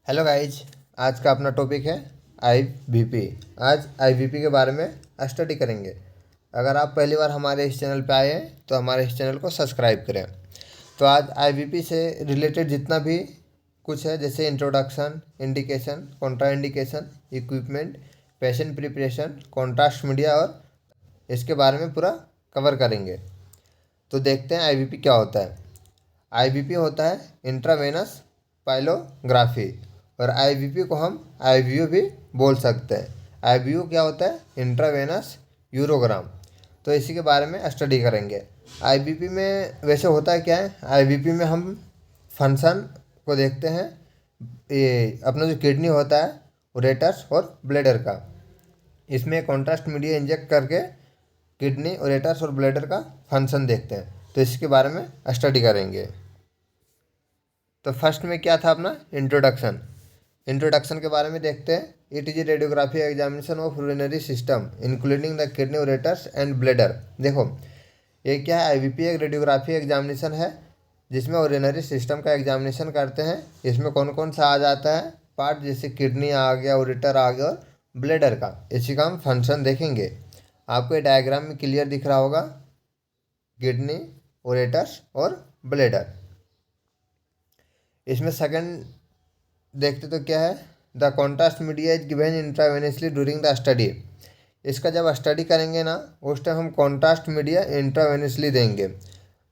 Hello guys. आज का अपना टॉपिक है आईवीपी। आज आईवीपी के बारे में स्टडी करेंगे। अगर आप पहली बार हमारे इस चैनल पे आए हैं तो हमारे इस चैनल को सब्सक्राइब करें। तो आज आईवीपी से रिलेटेड जितना भी कुछ है, जैसे introduction, indication, Contra indication, equipment, patient preparation, contrast media और इसके बारे में पूरा कवर करेंगे। तो देखते हैं आईवीपी क्या होता है। आईवीपी होता है इंट्रावेनस पाइलोग्राफी, और आईवीपी को हम आईवीयू भी बोल सकते हैं। आईवीयू क्या होता है? Intravenous urogram. तो इसी के बारे में स्टडी करेंगे। आईवीपी में वैसे होता है क्या है, आईवीपी में हम फंक्शन को देखते हैं। ये अपना जो किडनी होता है, उरेटस और ब्लैडर का, इसमें कॉन्ट्रास्ट मीडिया इंजेक्ट करके किडनी, उरेटस और ब्लैडर का फंक्शन देखते हैं। तो इसके बारे में स्टडी करेंगे। तो फर्स्ट में क्या था अपना इंट्रोडक्शन। इंट्रोडक्शन के बारे में देखते हैं। It is radiography examination of urinary system including the kidney, ureters and bladder. देखो ये क्या है, आईवीपी एक रेडियोग्राफी एग्जामिनेशन है जिसमें यूरिनरी सिस्टम का एग्जामिनेशन करते हैं। इसमें कौन कौन सा आ जाता है पार्ट, जैसे किडनी आ गया, उरेटर आ गया और ब्लैडर का। इसी का हम फंक्शन देखेंगे। आपको ये डायग्राम में क्लियर दिख रहा होगा, किडनी, उरेटस और ब्लैडर। इसमें सेकंड देखते तो क्या है, the contrast media is given intravenously during the study. इसका जब स्टडी करेंगे ना, उस टाइम हम कॉन्ट्रास्ट मीडिया इंट्रावेनसली देंगे।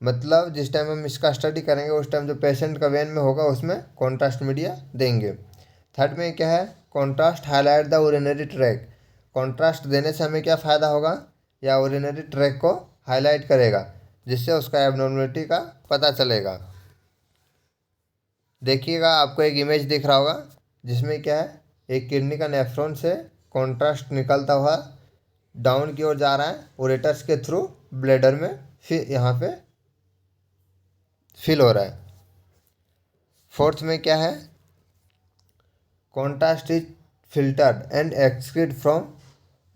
मतलब जिस टाइम हम इसका स्टडी करेंगे उस टाइम जो पेशेंट का वेन में होगा उसमें कॉन्ट्रास्ट मीडिया देंगे। थर्ड में क्या है, contrast highlight the urinary track. Contrast देने से हमें क्या फ़ायदा होगा, या यूरिनरी ट्रैक को हाईलाइट करेगा जिससे उसका एबनॉर्मलिटी का पता चलेगा। देखिएगा, आपको एक इमेज दिख रहा होगा जिसमें क्या है, एक किडनी का नेफ्रॉन से कॉन्ट्रास्ट निकलता हुआ डाउन की ओर जा रहा है, उरेटस के थ्रू ब्लैडर में फिर यहाँ पे फिल हो रहा है। फोर्थ में क्या है, contrast is filtered and excrete from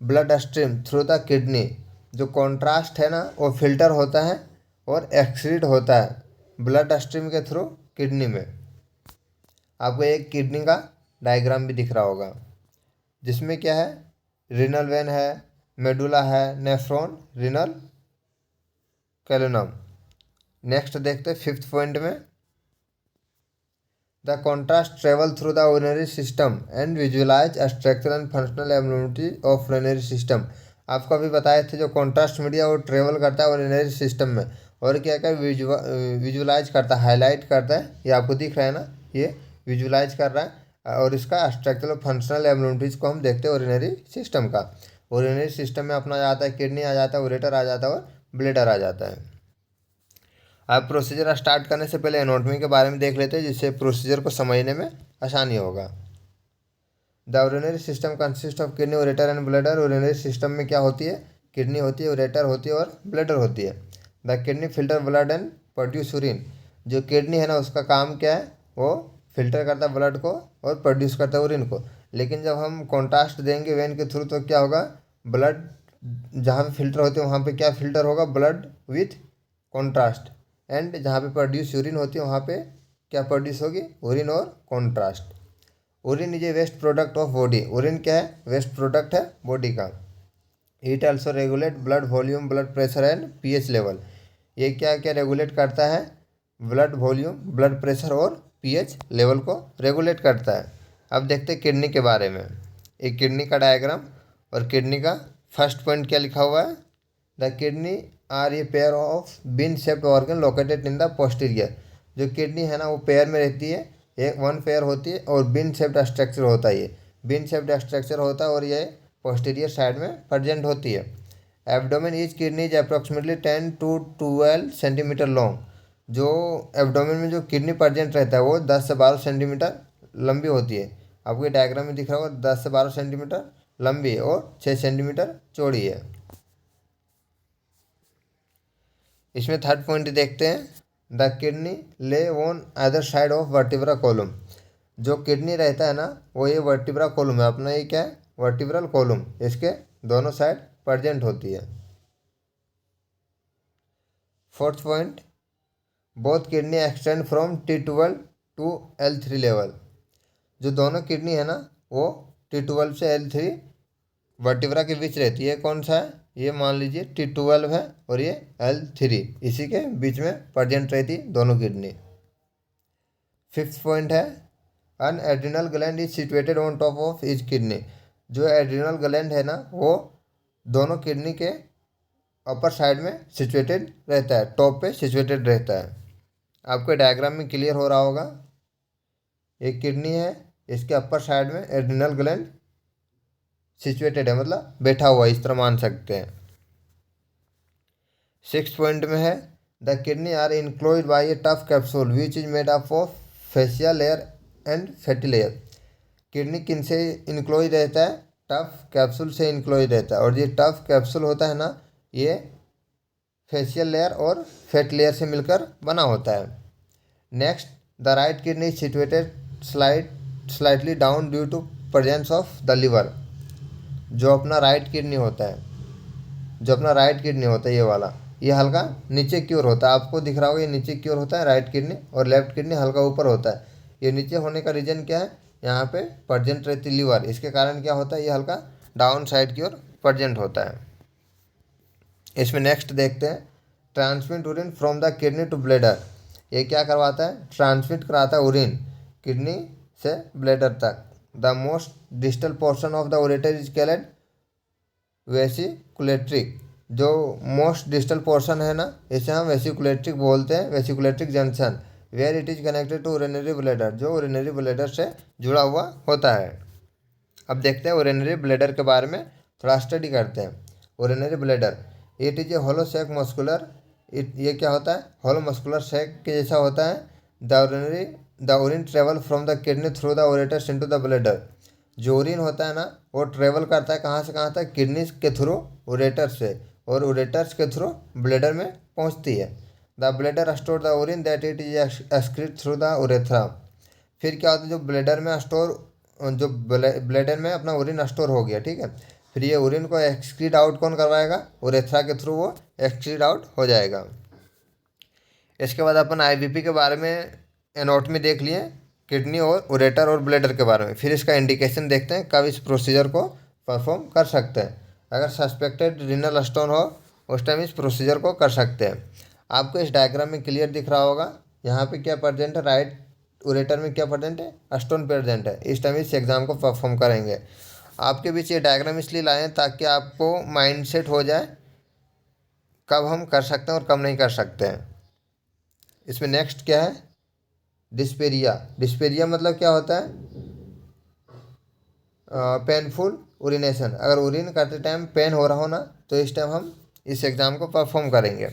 blood stream through the kidney. जो कॉन्ट्रास्ट है ना, वो फिल्टर होता है और एक्सक्रीट होता है ब्लड स्ट्रीम के थ्रू किडनी में। आपको एक किडनी का डायग्राम भी दिख रहा होगा जिसमें क्या है, रीनल वेन है, मेडुला है, नेफ्रॉन, रीनल कैलोनम। नेक्स्ट देखते हैं फिफ्थ पॉइंट में, the contrast travel through the urinary system and visualise structure and functional abnormality of urinary system. आपको अभी बताए थे जो कॉन्ट्रास्ट मीडिया वो ट्रेवल करता है यूरिनरी सिस्टम में, और क्या क्या विजुअलाइज करता है, हाईलाइट करता है। ये आपको दिख रहा है ना, ये विजुअलाइज कर रहा है। और इसका स्ट्रक्चरल फंक्शनल एबनॉर्मलिटीज को हम देखते हैं यूरिनरी सिस्टम का। यूरिनरी सिस्टम में अपना आ जाता है किडनी आ जाता है, उरेटर आ जाता है और ब्लैडर आ जाता है। अब प्रोसीजर स्टार्ट करने से पहले एनाटॉमी के बारे में देख लेते हैं जिससे प्रोसीजर को समझने में आसानी होगा। The urinary system consist of kidney, ureter and bladder. Urinary system में क्या होती है, किडनी होती है, उरेटर होती है और ब्लैडर होती है। The kidney filter blood and produce urine. जो किडनी है ना, उसका काम क्या है, वो फिल्टर करता है ब्लड को और प्रोड्यूस करता है यूरिन को। लेकिन जब हम कॉन्ट्रास्ट देंगे वेन के थ्रू तो क्या होगा, ब्लड जहाँ पे फिल्टर होते हैं वहाँ पे क्या फिल्टर होगा, ब्लड विथ कॉन्ट्रास्ट। एंड जहाँ पे प्रोड्यूस यूरिन होती है वहाँ पे क्या प्रोड्यूस होगी, यूरिन और contrast. Urine is a waste product of body. Urine क्या है, वेस्ट प्रोडक्ट है बॉडी का। It also regulate blood volume, blood pressure and pH level. ये क्या क्या रेगुलेट करता है, ब्लड वॉल्यूम, ब्लड प्रेशर और पीएच लेवल को रेगुलेट करता है। अब देखते हैं किडनी के बारे में। एक किडनी का डायग्राम, और किडनी का फर्स्ट पॉइंट क्या लिखा हुआ है, the kidney are a pair of bean shaped organ located in the posterior. जो किडनी है ना, वो पेयर में रहती है, एक वन पेयर होती है और बीन शेप्ड स्ट्रक्चर होता है। ये बीन शेप्ड स्ट्रक्चर होता है और ये पोस्टीरियर साइड में प्रेजेंट होती है। Abdomen is kidney is approximately 10 to 12 centimetre long. जो एब्डोमेन में जो किडनी प्रेजेंट रहता है वो 10 से 12 सेंटीमीटर लंबी होती है। आपको ये डायग्राम में दिख रहा होगा, 10 से 12 सेंटीमीटर लंबी है और 6 सेंटीमीटर चौड़ी है। इसमें थर्ड पॉइंट देखते हैं, द किडनी ले on other side of vertebra column. जो किडनी रहता है ना, वो ये वर्टिब्रा कॉलम है अपना, ये क्या है, वर्टिब्रल कॉलम, इसके दोनों साइड प्रेजेंट होती है। Fourth point, both kidney extend from T12 to L3 level. जो दोनों किडनी है ना वो T12 से L3 वर्टिब्रा के बीच रहती है। कौन सा है? ये मान लीजिए T12 है और ये L3, इसी के बीच में प्रेजेंट रहती दोनों किडनी। फिफ्थ पॉइंट है an adrenal gland is situated on top of each kidney. जो एड्रिनल ग्लैंड है ना वो दोनों किडनी के अपर साइड में सिचुएटेड रहता है, टॉप पे सिचुएटेड रहता है। आपको डायग्राम में क्लियर हो रहा होगा। एक किडनी है, इसके अपर साइड में एड्रिनल ग्लैंड सिचुएटेड है, मतलब बैठा हुआ, इस तरह मान सकते हैं। सिक्स पॉइंट में है the kidney are enclosed by a tough capsule which is made up of fascial layer and fatty layer. Kidney किन से इनक्लोज रहता है? टफ कैप्सूल से इनक्लोज रहता है, और ये टफ कैप्सूल होता है ना ये फेशियल लेयर और फैट लेयर से मिलकर बना होता है। Next, the right kidney is situated slightly down due to presence of the liver. जो अपना राइट किडनी होता है, ये वाला, ये हल्का नीचे की ओर होता है। आपको दिख रहा होगा ये नीचे की ओर होता है राइट किडनी, और लेफ्ट किडनी हल्का ऊपर होता है। ये नीचे होने का रीजन क्या है? यहाँ पे प्रेजेंट रहती लीवर, इसके कारण क्या होता है ये हल्का डाउन साइड की ओर प्रेजेंट होता है। इसमें नेक्स्ट देखते हैं transmit urine from the kidney to bladder. ये क्या करवाता है? ट्रांसमिट कराता है यूरिन किडनी से ब्लैडर तक। The most distal portion of the ureter is called vesicoureteric. जो मोस्ट डिस्टल पोर्शन है ना इसे हम वेसिकुलेट्रिक बोलते हैं, vesicoureteric junction, where it is connected to urinary bladder, जो उरिनरी ब्लैडर से जुड़ा हुआ होता है। अब देखते हैं उरिनरी ब्लैडर के बारे में थोड़ा स्टडी करते हैं। Urinary bladder it is a hollow sac muscular, ये क्या होता है? होलो मस्कुलर सैक के जैसा होता है। The urine travel from the kidney through the ureters into the bladder. जो यूरिन होता है ना वो ट्रेवल करता है कहाँ से कहाँ तक? किडनी के थ्रू उरेटर्स से, और उरेटर्स के थ्रू ब्लैडर में पहुँचती है। The bladder store the urine that it is excrete through the urethra. फिर क्या होता है? जो ब्लैडर में अपना यूरिन स्टोर हो गया, ठीक है, फिर ये यूरिन को एक्सक्रीट आउट कौन करवाएगा? उरेथ्रा के थ्रू वो एक्सक्रीट आउट हो जाएगा। इसके बाद अपन आईबीपी के बारे में एनाटॉमी देख लिए, किडनी और उरेटर और ब्लैडर के बारे में। फिर इसका इंडिकेशन देखते हैं कब इस प्रोसीजर को परफॉर्म कर सकते हैं। अगर सस्पेक्टेड रीनल स्टोन हो उस टाइम इस प्रोसीजर को कर सकते हैं। आपको इस डायग्राम में क्लियर दिख रहा होगा यहाँ पे क्या प्रेजेंट है? राइट उरेटर में क्या प्रेजेंट है? स्टोन प्रेजेंट है। इस टाइम इस एग्जाम को परफॉर्म करेंगे। आपके बीच ये डायग्राम इसलिए लाए हैं ताकि आपको माइंड सेट हो जाए कब हम कर सकते हैं और कब नहीं कर सकते हैं। इसमें नेक्स्ट क्या है? डिस्पेरिया। डिस्पेरिया मतलब क्या होता है? पेनफुल उरिनेशन। अगर उरिन करते टाइम पेन हो रहा हो ना तो इस टाइम हम इस एग्ज़ाम को परफॉर्म करेंगे।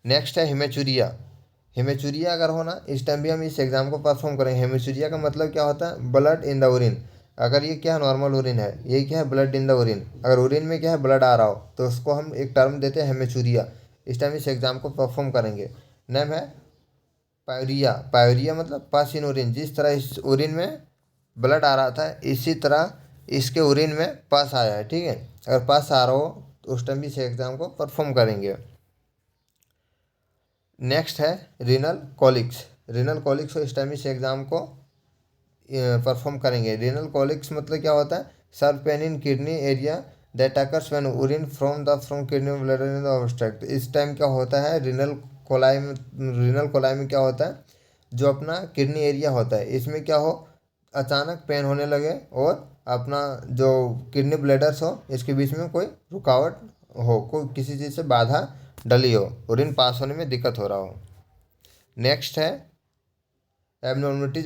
नेक्स्ट है हिमेचुरिया। हिमेचुरिया अगर हो ना इस टाइम भी हम इस एग्ज़ाम को परफॉर्म करेंगे। हिमेचुरिया का मतलब क्या होता है? Blood in the urine. अगर ये क्या है? नॉर्मल उरिन है, ये क्या है? Blood in the urine. अगर उरिन में क्या है? ब्लड आ रहा हो तो उसको हम एक टर्म देते हैं हिमेचुरिया। इस टाइम इस एग्ज़ाम को परफॉर्म करेंगे। नेम है पायूरिया। पायूरिया मतलब पास इन उरिन। जिस तरह इस उरिन में ब्लड आ रहा था इसी तरह इसके उरिन में पास आया है, ठीक है। अगर पास आ रहा हो तो उस टाइम भी इस एग्ज़ाम को परफॉर्म करेंगे। नेक्स्ट है रीनल कॉलिक्स। रीनल कॉलिक्स इस टाइम इस एग्ज़ाम को परफॉर्म करेंगे। रीनल कॉलिक्स मतलब क्या होता है? Severe pain in kidney area that occurs when urine from kidney bladder in the obstruct. इस टाइम क्या होता है? रीनल कोलाई में क्या होता है? जो अपना किडनी एरिया होता है इसमें क्या हो? अचानक पेन होने लगे और अपना जो किडनी ब्लैडर्स हो इसके बीच में कोई रुकावट हो, कोई किसी चीज़ से बाधा डली हो, यूरिन पास होने में दिक्कत हो रहा हो। नेक्स्ट है एबनॉर्मलिटी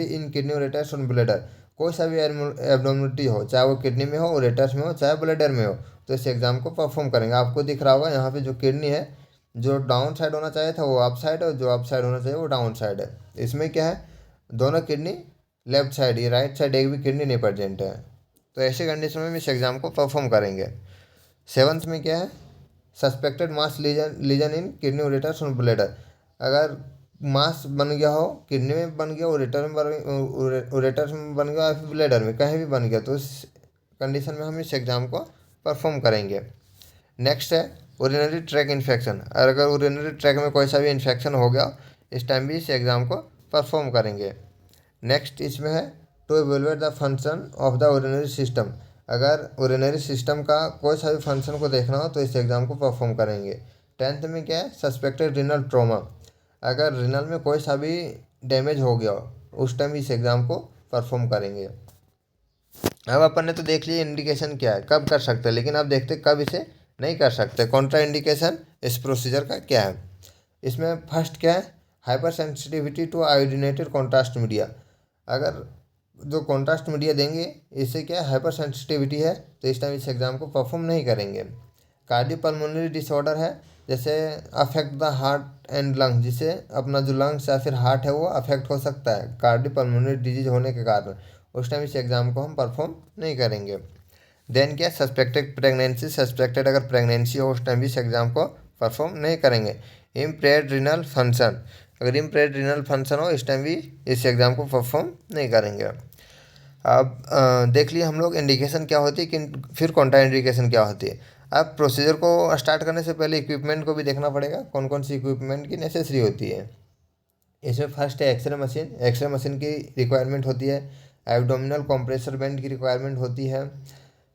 इन किडनी उरेटर्स और ब्लैडर। कोई सा भी एबनॉर्मलिटी हो, चाहे वो किडनी में हो, उरेटर्स में हो, चाहे ब्लैडर में हो, तो इस एग्ज़ाम को परफॉर्म करेंगे। आपको दिख रहा होगा यहाँ पे जो किडनी है जो डाउन साइड होना चाहिए था वो अप साइड है, और जो अप साइड होना चाहिए वो डाउन साइड है। इसमें क्या है? दोनों किडनी लेफ्ट साइड, ये राइट साइड एक भी किडनी नहीं प्रेजेंट है। तो ऐसे कंडीशन में इस एग्ज़ाम को परफॉर्म करेंगे। सेवन्थ में क्या है? Suspected mass lesion in kidney ureters और ब्लैडर। अगर मास बन गया हो, किडनी में बन गया, उरेटर में बन गया, या फिर ब्लैडर में कहीं भी बन गया, तो इस कंडीशन में हम इस एग्ज़ाम को परफॉर्म करेंगे। नेक्स्ट है उरिनरी ट्रैक इन्फेक्शन। अगर उरिनरी ट्रैक में कोई सा भी इन्फेक्शन हो गया इस टाइम भी इस एग्ज़ाम को परफॉर्म करेंगे। नेक्स्ट इसमें है to evaluate the function of the urinary system. अगर उरिनरी सिस्टम का कोई सा भी फंक्शन को देखना हो तो इस एग्ज़ाम को परफॉर्म करेंगे। 10th में क्या है, सस्पेक्टेड रिनल ट्रॉमा। अगर रिनल में कोई सा भी डैमेज हो गया हो उस टाइम इस एग्ज़ाम को परफॉर्म करेंगे। अब अपन ने तो देख लिया इंडिकेशन क्या है, कब कर सकते हैं, लेकिन अब देखते कब इसे नहीं कर सकते। कॉन्ट्रा इंडिकेशन इस प्रोसीजर का क्या है। इसमें फर्स्ट क्या है, hypersensitivity to iodinated contrast media. अगर जो कॉन्ट्रास्ट मीडिया देंगे इससे क्या हाइपर सेंसिटिविटी है तो इस टाइम इस एग्ज़ाम को परफॉर्म नहीं करेंगे। कार्डियोपल्मोनरी डिसऑर्डर है, जैसे affect the heart and lung, जिससे अपना जो लंग्स या फिर हार्ट है वो अफेक्ट हो सकता है कार्डियोपल्मोनरी डिजीज होने के कारण, उस टाइम इस एग्ज़ाम को हम परफॉर्म नहीं करेंगे। देन क्या, सस्पेक्टेड प्रेगनेंसी। सस्पेक्टेड अगर प्रेगनेंसी हो उस टाइम भी इस एग्ज़ाम को परफॉर्म नहीं करेंगे। इम्पेयर्ड रिनल फंक्शन, अगर इम्पेयर्ड रिनल फंक्शन हो इस टाइम भी इस एग्ज़ाम को परफॉर्म नहीं करेंगे। अब देख लिए हम लोग इंडिकेशन क्या होती है कि फिर कॉन्ट्रा इंडिकेशन क्या होती है। अब प्रोसीजर को स्टार्ट करने से पहले इक्विपमेंट को भी देखना पड़ेगा, कौन कौन सी इक्विपमेंट की नेसेसरी होती है। इसमें फर्स्ट है एक्सरे मशीन। एक्सरे मशीन की रिक्वायरमेंट होती है। एब्डोमिनल कंप्रेसर बैंड की रिक्वायरमेंट होती है,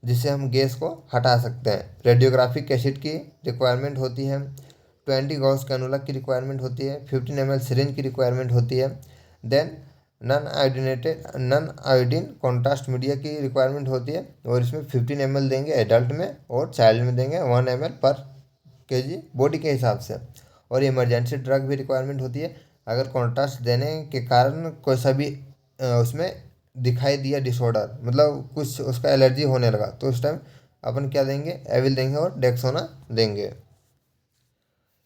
जिससे हम गैस को हटा सकते हैं। रेडियोग्राफिक एसिड की रिक्वायरमेंट होती है। 20 गॉस कैनुला की रिक्वायरमेंट होती है। 15 ml सिरिंज की रिक्वायरमेंट होती है। Then non iodine contrast media की रिक्वायरमेंट होती है, और इसमें 15 ml देंगे एडल्ट में और चाइल्ड में देंगे 1 ml पर kg बॉडी के हिसाब से। और इमरजेंसी ड्रग भी रिक्वायरमेंट होती है। अगर कॉन्ट्रास्ट देने के कारण कोई सा भी उसमें दिखाई दिया डिसऑर्डर, मतलब कुछ उसका एलर्जी होने लगा, तो उस टाइम अपन क्या देंगे, एविल देंगे और डेक्सोना देंगे।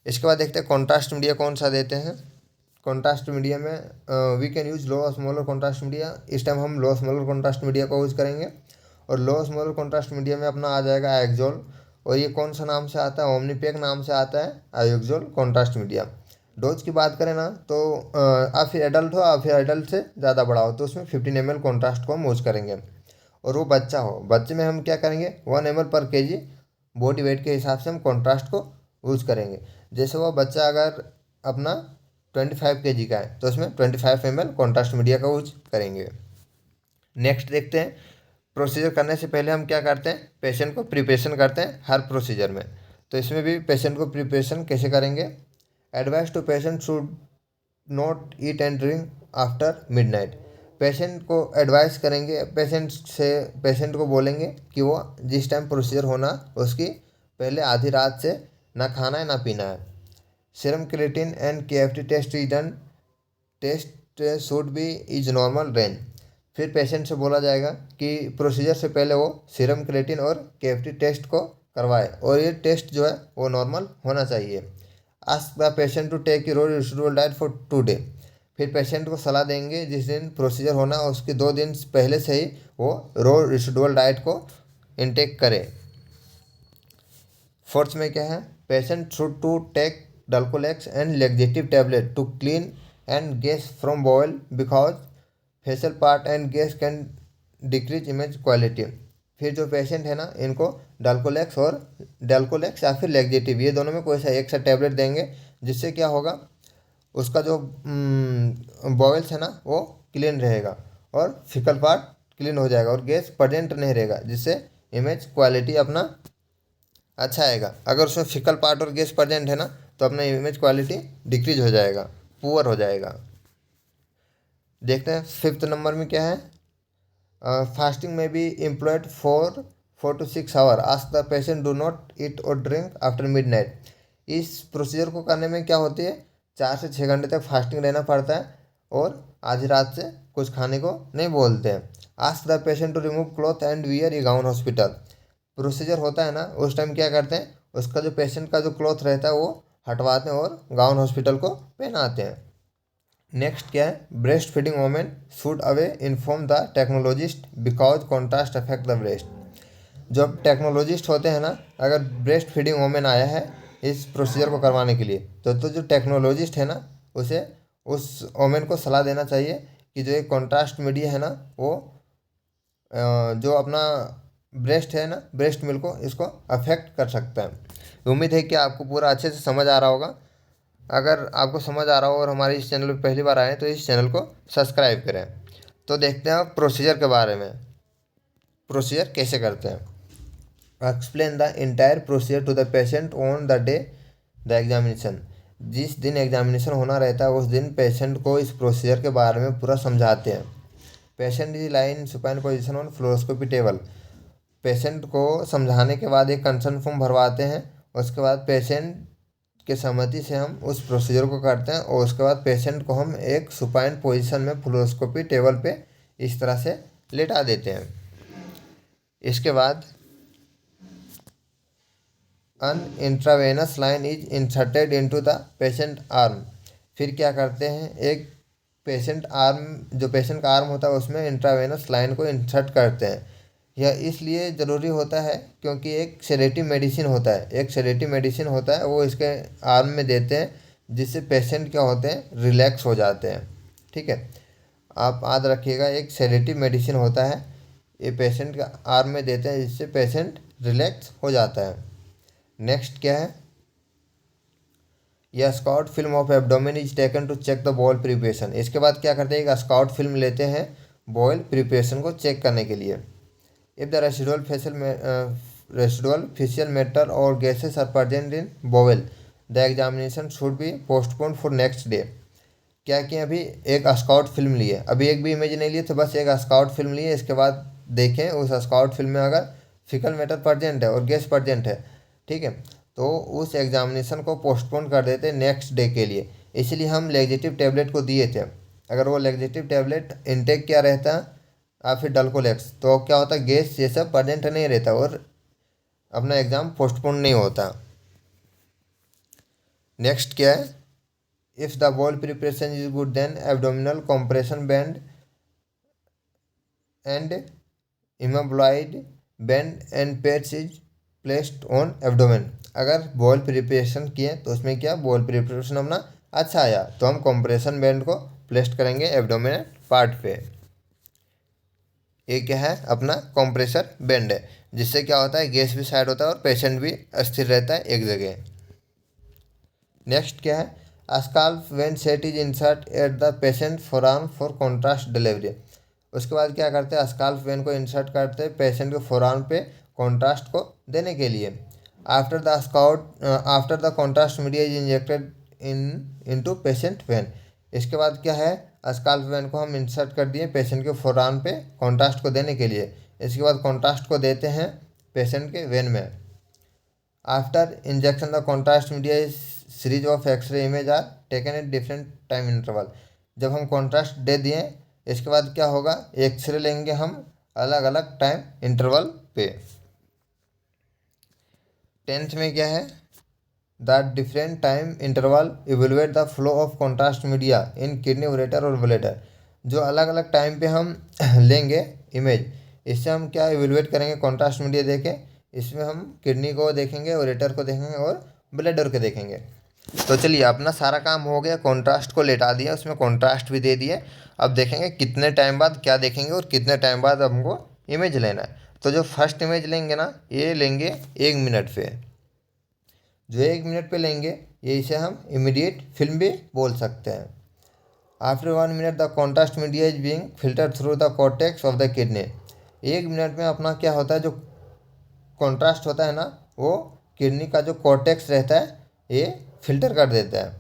इसके बाद देखते हैं कॉन्ट्रास्ट मीडिया कौन सा देते हैं। कॉन्ट्रास्ट मीडिया में we can use low smaller contrast media. इस टाइम हम लो स्मॉलर कॉन्ट्रास्ट मीडिया को यूज़ करेंगे। और लो स्मॉलर कॉन्ट्रास्ट मीडिया में अपना आ जाएगा एक्जोल, और ये कौन सा नाम से आता है, ओमनीपेक नाम से आता है आयोक्जोल कॉन्ट्रास्ट मीडिया। डोज की बात करें ना तो आप फिर एडल्ट हो, आप फिर एडल्ट से ज़्यादा बड़ा हो तो उसमें 15 ml कॉन्ट्रास्ट को हम यूज़ करेंगे। और वो बच्चा हो, बच्चे में हम क्या करेंगे, 1 ml पर kg बॉडी वेट के हिसाब से हम कॉन्ट्रास्ट को यूज़ करेंगे। जैसे वो बच्चा अगर अपना 25 kg का है तो उसमें 25 ml कॉन्ट्रास्ट मीडिया का यूज करेंगे। नेक्स्ट देखते हैं, प्रोसीजर करने से पहले हम क्या करते हैं, पेशेंट को प्रिपरेशन करते हैं हर प्रोसीजर में। तो इसमें भी पेशेंट को प्रिपरेशन कैसे करेंगे। Advice to patient should not eat and drink after midnight. Patient को एडवाइस करेंगे, पेशेंट को बोलेंगे कि वो जिस टाइम प्रोसीजर होना उसकी पहले आधी रात से ना खाना है ना पीना है। Serum creatine and KFT test is done, test should be is normal range. फिर पेशेंट से बोला जाएगा कि प्रोसीजर से पहले वो सीरम क्रिएटिन और KFT टेस्ट को करवाए, और ये टेस्ट जो है वो नॉर्मल होना चाहिए। Ask the patient to take low residual diet for 2 day. फिर पेशेंट को सलाह देंगे जिस दिन प्रोसीजर होना उसके 2 दिन पहले से ही वो रो रिजिडुअल डाइट को इनटेक करे। फोर्थ में क्या है, patient should to take Dulcolax and laxative tablet to clean and gas from bowel because faecal part and gas can decrease image quality. फिर जो पेशेंट है ना इनको डल्कोलेक्स या फिर लेक्जेटिव, ये दोनों में कोई सा एक सा टैबलेट देंगे, जिससे क्या होगा, उसका जो बॉयल्स है ना वो क्लीन रहेगा और फिकल पार्ट क्लीन हो जाएगा और गैस प्रेजेंट नहीं रहेगा, जिससे इमेज क्वालिटी अपना अच्छा आएगा। अगर उसमें फिकल पार्ट और गैस प्रेजेंट है ना तो अपना इमेज क्वालिटी डिक्रीज हो जाएगा, पुअर हो जाएगा। देखते हैं 5th नंबर में क्या है, फास्टिंग में be employed for 4 to 6 hour. Ask the patient do not eat और ड्रिंक आफ्टर मिडनाइट। इस प्रोसीजर को करने में क्या होती है, 4 से 6 घंटे तक फास्टिंग रहना पड़ता है और आधी रात से कुछ खाने को नहीं बोलते हैं। Ask the patient to remove cloth and wear a gown hospital. Procedure होता है ना उस टाइम क्या करते हैं, उसका जो पेशेंट का जो क्लॉथ रहता है वो हटवाते हैं और गाउन हॉस्पिटल को पहनाते हैं। नेक्स्ट क्या है, breast feeding women should away inform the technologist because contrast affect the breast. जो टेक्नोलॉजिस्ट होते हैं ना, अगर ब्रेस्ट फीडिंग वोमेन आया है इस प्रोसीजर को करवाने के लिए तो जो टेक्नोलॉजिस्ट है ना उसे उस वोमेन को सलाह देना चाहिए कि जो एक कॉन्ट्रास्ट मीडिया है ना वो जो अपना ब्रेस्ट है ना, ब्रेस्ट मिल्क को इसको अफेक्ट कर सकता है। उम्मीद है कि आपको पूरा अच्छे से समझ आ रहा होगा। अगर आपको समझ आ रहा हो और हमारे इस चैनल पर पहली बार आए तो इस चैनल को सब्सक्राइब करें। तो देखते हैं प्रोसीजर के बारे में, प्रोसीजर कैसे करते हैं। Explain the entire procedure to the patient on the day the examination. जिस दिन एग्जामिनेशन होना रहता है उस दिन पेशेंट को इस प्रोसीजर के बारे में पूरा समझाते हैं। Patient is lie in supine position on fluoroscopy table. Patient को समझाने के बाद एक कंसर्न फॉर्म भरवाते हैं। उसके बाद पेशेंट के सहमति से हम उस प्रोसीजर को करते हैं और उसके बाद पेशेंट को हम एक सुपाइन पोजीशन में फ्लोरोस्कोपी टेबल पे इस तरह से लेटा देते हैं। इसके बाद an intravenous line is inserted into the patient arm. फिर क्या करते हैं, एक पेशेंट आर्म, जो पेशेंट का आर्म होता है उसमें इंट्रावेनस लाइन को इंसर्ट करते हैं। यह इसलिए ज़रूरी होता है क्योंकि एक सेडेटिव मेडिसिन होता है, एक सेडेटिव मेडिसिन होता है वो इसके आर्म में देते हैं, जिससे पेशेंट क्या होते हैं, रिलैक्स हो जाते हैं। ठीक है, आप याद रखिएगा, एक सेडेटिव मेडिसिन होता है, ये पेशेंट का आर्म में देते हैं जिससे पेशेंट रिलैक्स हो जाता है। नेक्स्ट क्या है, यह scout film of abdomen is taken to check the bowel preparation. इसके बाद क्या करते हैं, एक स्काउट फिल्म लेते हैं बॉयल प्रिपरेशन को चेक करने के लिए। If the residual faecal matter और gases are present in bowel the examination should be postpone for next day. क्या किए, अभी एक स्काउट फिल्म लिए, अभी एक भी इमेज नहीं लिए, तो बस एक स्काउट फिल्म लिए। इसके बाद देखें उस स्काउट फिल्म में अगर फिकल मैटर प्रेजेंट है और गैस प्रेजेंट है, ठीक है, तो उस एग्जामिनेशन को पोस्टपोन कर देते नेक्स्ट डे के लिए। इसलिए हम लेग्जेटिव टैबलेट को दिए थे। अगर वो लेग्जेटिव टैबलेट इनटेक क्या रहता है, या फिर डल्कोलेक्स, तो क्या होता है, गैस ये सब प्रेजेंट नहीं रहता और अपना एग्ज़ाम पोस्टपोन नहीं होता। नेक्स्ट क्या है, if the bowel preparation is good then abdominal compression band and immobilised band and patch is placed on abdomen. अगर बॉल प्रिपरेशन किए तो उसमें क्या, बॉल प्रिपरेशन अपना अच्छा आया तो हम कॉम्प्रेशन बैंड को प्लेस्ट करेंगे एब्डोमिनल पार्ट पे। ये क्या है, अपना कॉम्प्रेसर बैंड है, जिससे क्या होता है, गैस भी साइड होता है और पेशेंट भी अस्थिर रहता है एक जगह। नेक्स्ट क्या है, scalp when set is insert at the patient forearm for contrast delivery. उसके बाद क्या करते हैं, स्काल्प वेन को इंसर्ट करते हैं पेशेंट के फोरआर्म पे कॉन्ट्रास्ट को देने के लिए। After the contrast media is injected into patient when. इसके बाद क्या है, स्काल्प वेन को हम इंसर्ट कर दिए पेशेंट के फोरआर्म पे कॉन्ट्रास्ट को देने के लिए। इसके बाद कॉन्ट्रास्ट को देते हैं पेशेंट के वेन में। After injection the contrast media is series of X ray image are taken at different time interval. जब हम कॉन्ट्रास्ट दे दिए इसके बाद क्या होगा, एक्सरे लेंगे हम अलग अलग टाइम इंटरवल पे। 10th में क्या है, the different time interval evaluate the flow of contrast media in kidney ureter और ब्लैडर। जो अलग अलग टाइम पे हम लेंगे इमेज, इससे हम क्या इवेलुएट करेंगे, कॉन्ट्रास्ट मीडिया देके इसमें हम किडनी को देखेंगे, उरेटर को देखेंगे और ब्लैडर को देखेंगे। तो चलिए अपना सारा काम हो गया, कॉन्ट्रास्ट को लेटा दिया, उसमें कॉन्ट्रास्ट भी दे दिए। अब देखेंगे कितने टाइम बाद क्या देखेंगे और कितने टाइम बाद हमको इमेज लेना है। तो जो फर्स्ट इमेज लेंगे ना, ये लेंगे 1 मिनट पे। जो 1 मिनट पे लेंगे ये इसे हम इमीडिएट फिल्म भी बोल सकते हैं। After 1 minute the contrast media is being filter through the cortex of the kidney. 1 minute में अपना क्या होता है, जो कॉन्ट्रास्ट होता है ना, वो किडनी का जो कॉर्टेक्स रहता है ये फिल्टर कर देता है।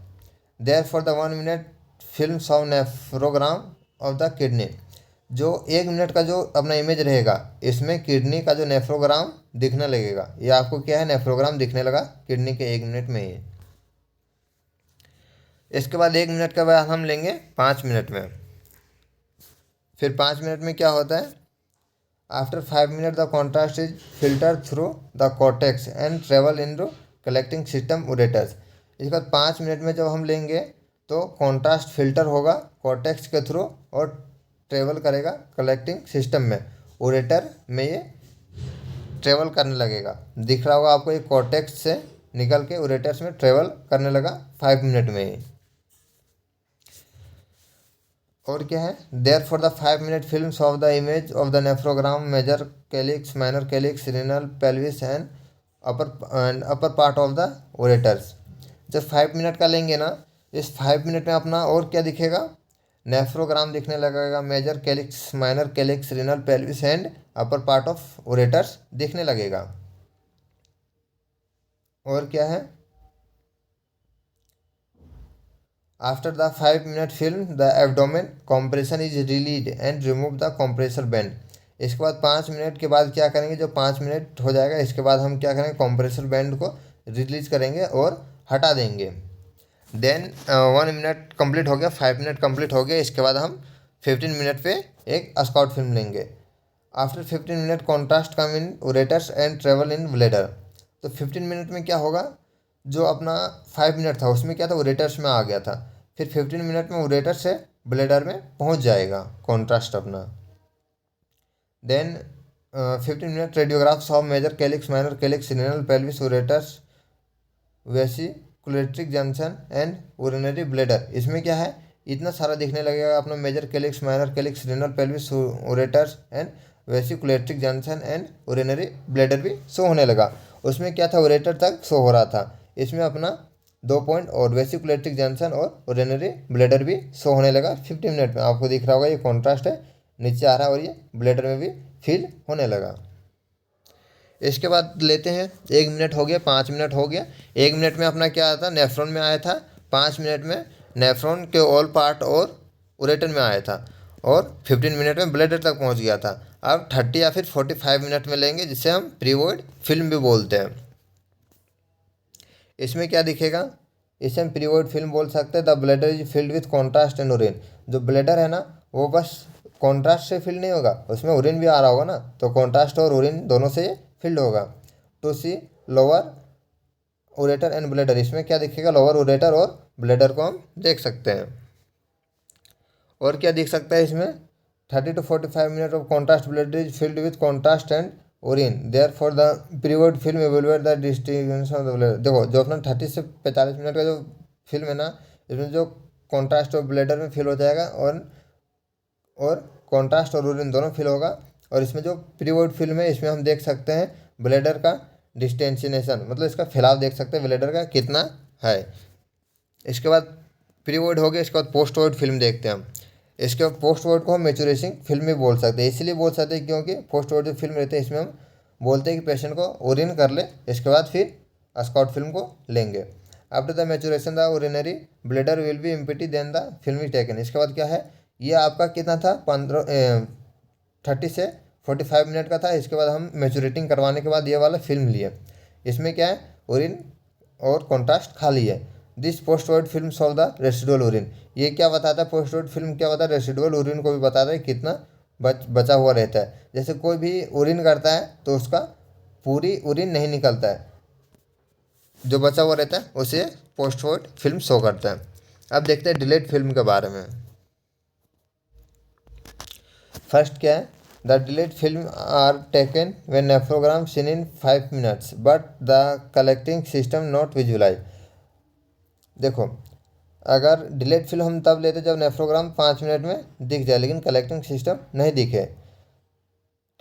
Therefore the 1 minute film of nephrogram of the kidney. जो 1 मिनट का जो अपना इमेज रहेगा इसमें किडनी का जो नेफ्रोग्राम दिखने लगेगा। ये आपको क्या है, नेफ्रोग्राम दिखने लगा किडनी के 1 मिनट में ही। इसके बाद 1 मिनट के बाद हम लेंगे 5 मिनट में। फिर 5 मिनट में क्या होता है, after 5 minute the contrast is filter through the cortex and travel into collecting system ureters. इसके बाद 5 मिनट में जब हम लेंगे तो कॉन्ट्रास्ट फिल्टर होगा कॉर्टेक्स के थ्रू और ट्रेवल करेगा कलेक्टिंग सिस्टम में, उरेटर में ये ट्रेवल करने लगेगा। दिख रहा होगा आपको, ये कॉर्टेक्स से निकल के उरेटर्स में ट्रेवल करने लगा 5 मिनट में ही। और क्या है, therefore the 5 minute film of the image of the nephrogram major calyx, minor calyx, renal, pelvis and upper part of the ureters. जब 5 मिनट का लेंगे ना, इस 5 मिनट में अपना और क्या दिखेगा, नेफ्रोग्राम दिखने लगेगा, major calyx, minor calyx, renal pelvis and upper part of ureters दिखने लगेगा। और क्या है, after the 5 minute film the abdomen compression is released and remove the compressor band. इसके बाद 5 मिनट के बाद क्या करेंगे, जो 5 मिनट हो जाएगा इसके बाद हम क्या करेंगे, कॉम्प्रेसर बैंड को रिलीज करेंगे और हटा देंगे। देन 1 मिनट कंप्लीट हो गया, 5 मिनट कंप्लीट हो गया, इसके बाद हम 15 मिनट पे एक स्काउट फिल्म लेंगे। After 15 minute contrast come in ureters and travel in bladder. तो 15 मिनट में क्या होगा, जो अपना 5 मिनट था उसमें क्या था, उरेटर्स में आ गया था, फिर 15 मिनट में उरेटर से ब्लेडर में पहुंच जाएगा कॉन्ट्रास्ट अपना। Then 15 minute radiographs of major calyx, minor calyx, renal pelvis, ureters, vesicoureteric junction and urinary bladder. इसमें क्या है, इतना सारा दिखने लगेगा अपना major calyx, minor calyx, renal pelvis, ureters and vesicoureteric junction and urinary bladder भी शो होने लगा। उसमें क्या था, उरेटर तक शो हो रहा था, इसमें अपना 2 पॉइंट और वेसिकुलेट्रिक जंक्शन और उरिनरी ब्लेडर भी शो होने लगा। 15 मिनट में आपको दिख रहा होगा ये कॉन्ट्रास्ट है, नीचे आ रहा है और ये ब्लेडर में भी फील होने लगा। इसके बाद लेते हैं 1 मिनट हो गया, 5 मिनट हो गया। 1 मिनट में अपना क्या आया था, नेफ्रॉन में आया था, 5 मिनट में नेफ्रॉन के ऑल पार्ट और उरेटर में आया था, और 15 मिनट में ब्लेडर तक पहुंच गया था। अब 30 या फिर 45 मिनट में लेंगे, जिसे हम प्रीवॉइड फिल्म भी बोलते हैं। इसमें क्या दिखेगा, इसे हम प्रीवॉइड फिल्म बोल सकते हैं। The bladder is filled with contrast and urine. जो ब्लेडर है ना वो बस कॉन्ट्रास्ट से फिल नहीं होगा, उसमें उरिन भी आ रहा होगा ना, तो कॉन्ट्रास्ट और उरिन दोनों से फिल्ड होगा। To see lower ureter and bladder, इसमें क्या दिखेगा, लोअर उरेटर और ब्लेडर को हम देख सकते हैं। और क्या दिख सकता है इसमें, 30 to 45 minute of contrast bladder is filled with contrast and urine, therefore the prevoid film evaluate the distribution of the bladder. देखो जो अपना 30 से 45 मिनट का जो फिल्म है ना, इसमें जो कॉन्ट्रास्ट और ब्लेडर में फिल हो जाएगा और कॉन्ट्रास्ट और उरिन दोनों फिल होगा। और इसमें जो प्रीवॉइड फिल्म है इसमें हम देख सकते हैं ब्लेडर का डिस्टेंसिनेशन, मतलब इसका फैलाव देख सकते हैं ब्लेडर का कितना है। इसके बाद प्रीवॉइड हो गया, इसके बाद पोस्ट वॉइड फिल्म देखते हैं हम। इसके बाद पोस्ट वॉइड को हम मैच्योरेशन फिल्म भी बोल सकते हैं, इसलिए बोल सकते हैं क्योंकि पोस्ट वॉइड जो फिल्म रहती है इसमें हम बोलते हैं कि पेशेंट को उरिन कर ले, इसके बाद फिर स्काउट फिल्म को लेंगे। After the micturition the urinary bladder will be empty then the film is taken. इसके बाद क्या है, ये आपका कितना था, 30 से 45 मिनट का था। इसके बाद हम मैच्योरेटिंग करवाने के बाद ये वाला फिल्म लिए, इसमें क्या है, उरिन और कॉन्ट्रास्ट खाली है। This postvoid film solve the residual urine. ये क्या बताता है, पोस्टवर्ड फिल्म क्या बताता है, रेसिडुअल उरिन को भी बताता है कितना बचा हुआ रहता है। जैसे कोई भी उरिन करता है तो उसका पूरी उरिन नहीं निकलता है, जो बचा हुआ रहता है उसे पोस्टवर्ड फिल्म शो करता है। अब देखते हैं डिलेड फिल्म के बारे में। फर्स्ट क्या है, the delayed film are taken when nephrogram seen in 5 minutes but the collecting system not visualise. देखो अगर डिलेड फिल्म हम तब लेते जब नेफ्रोग्राम 5 मिनट में दिख जाए लेकिन कलेक्टिंग सिस्टम नहीं दिखे,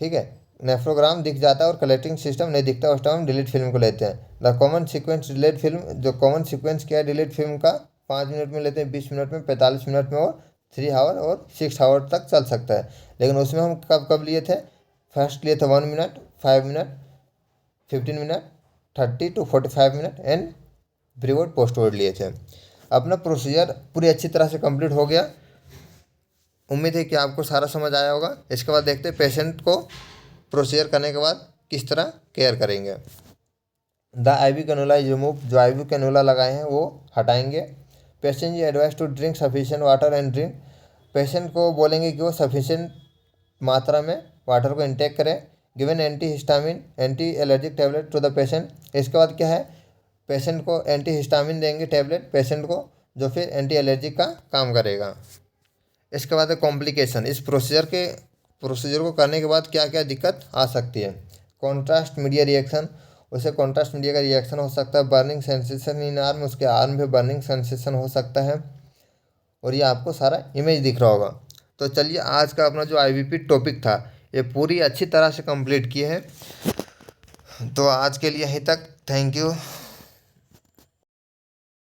ठीक है, नेफ्रोग्राम दिख जाता है और कलेक्टिंग सिस्टम नहीं दिखता, उस टाइम हम डिलीट फिल्म को लेते हैं। The common sequence delete film, जो कॉमन सीक्वेंस क्या है डिलीट फिल्म का, 5 मिनट में लेते हैं, 20 मिनट में, 45 मिनट में, और 3 आवर और 6 आवर तक चल सकता है। लेकिन उसमें हम कब कब लिए थे, फर्स्ट लिए थे 1 minute, 5 minute, 15 minute, 30 to 45 minute and prevoid postvoid लिए थे। अपना प्रोसीजर पूरी अच्छी तरह से कंप्लीट हो गया, उम्मीद है कि आपको सारा समझ आया होगा। इसके बाद देखते हैं पेशेंट को प्रोसीजर करने के बाद किस तरह केयर करेंगे। The IV cannula is remove, जो IV कैनुला लगाए हैं वो हटाएंगे। Patient is advise to drink sufficient water and drink, patient को बोलेंगे कि वो सफिशिएंट मात्रा में वाटर को इंटेक करें। Given antihistamine anti allergic tablet to the patient. इसके बाद क्या है, पेशेंट को एंटी हिस्टामिन देंगे टैबलेट पेशेंट को, जो फिर एंटी एलर्जिक का काम करेगा। इसके बाद है कॉम्प्लिकेशन। इस प्रोसीजर को करने के बाद क्या क्या दिक्कत आ सकती है। कॉन्ट्रास्ट मीडिया रिएक्शन, उसे कॉन्ट्रास्ट मीडिया का रिएक्शन हो सकता है। बर्निंग सेंसेशन इन आर्म, उसके आर्म में बर्निंग सेंसेशन हो सकता है, और ये आपको सारा इमेज दिख रहा होगा। तो चलिए आज का अपना जो IVP टॉपिक था ये पूरी अच्छी तरह से कंप्लीट किए हैं। तो आज के लिए यहीं तक, थैंक यू।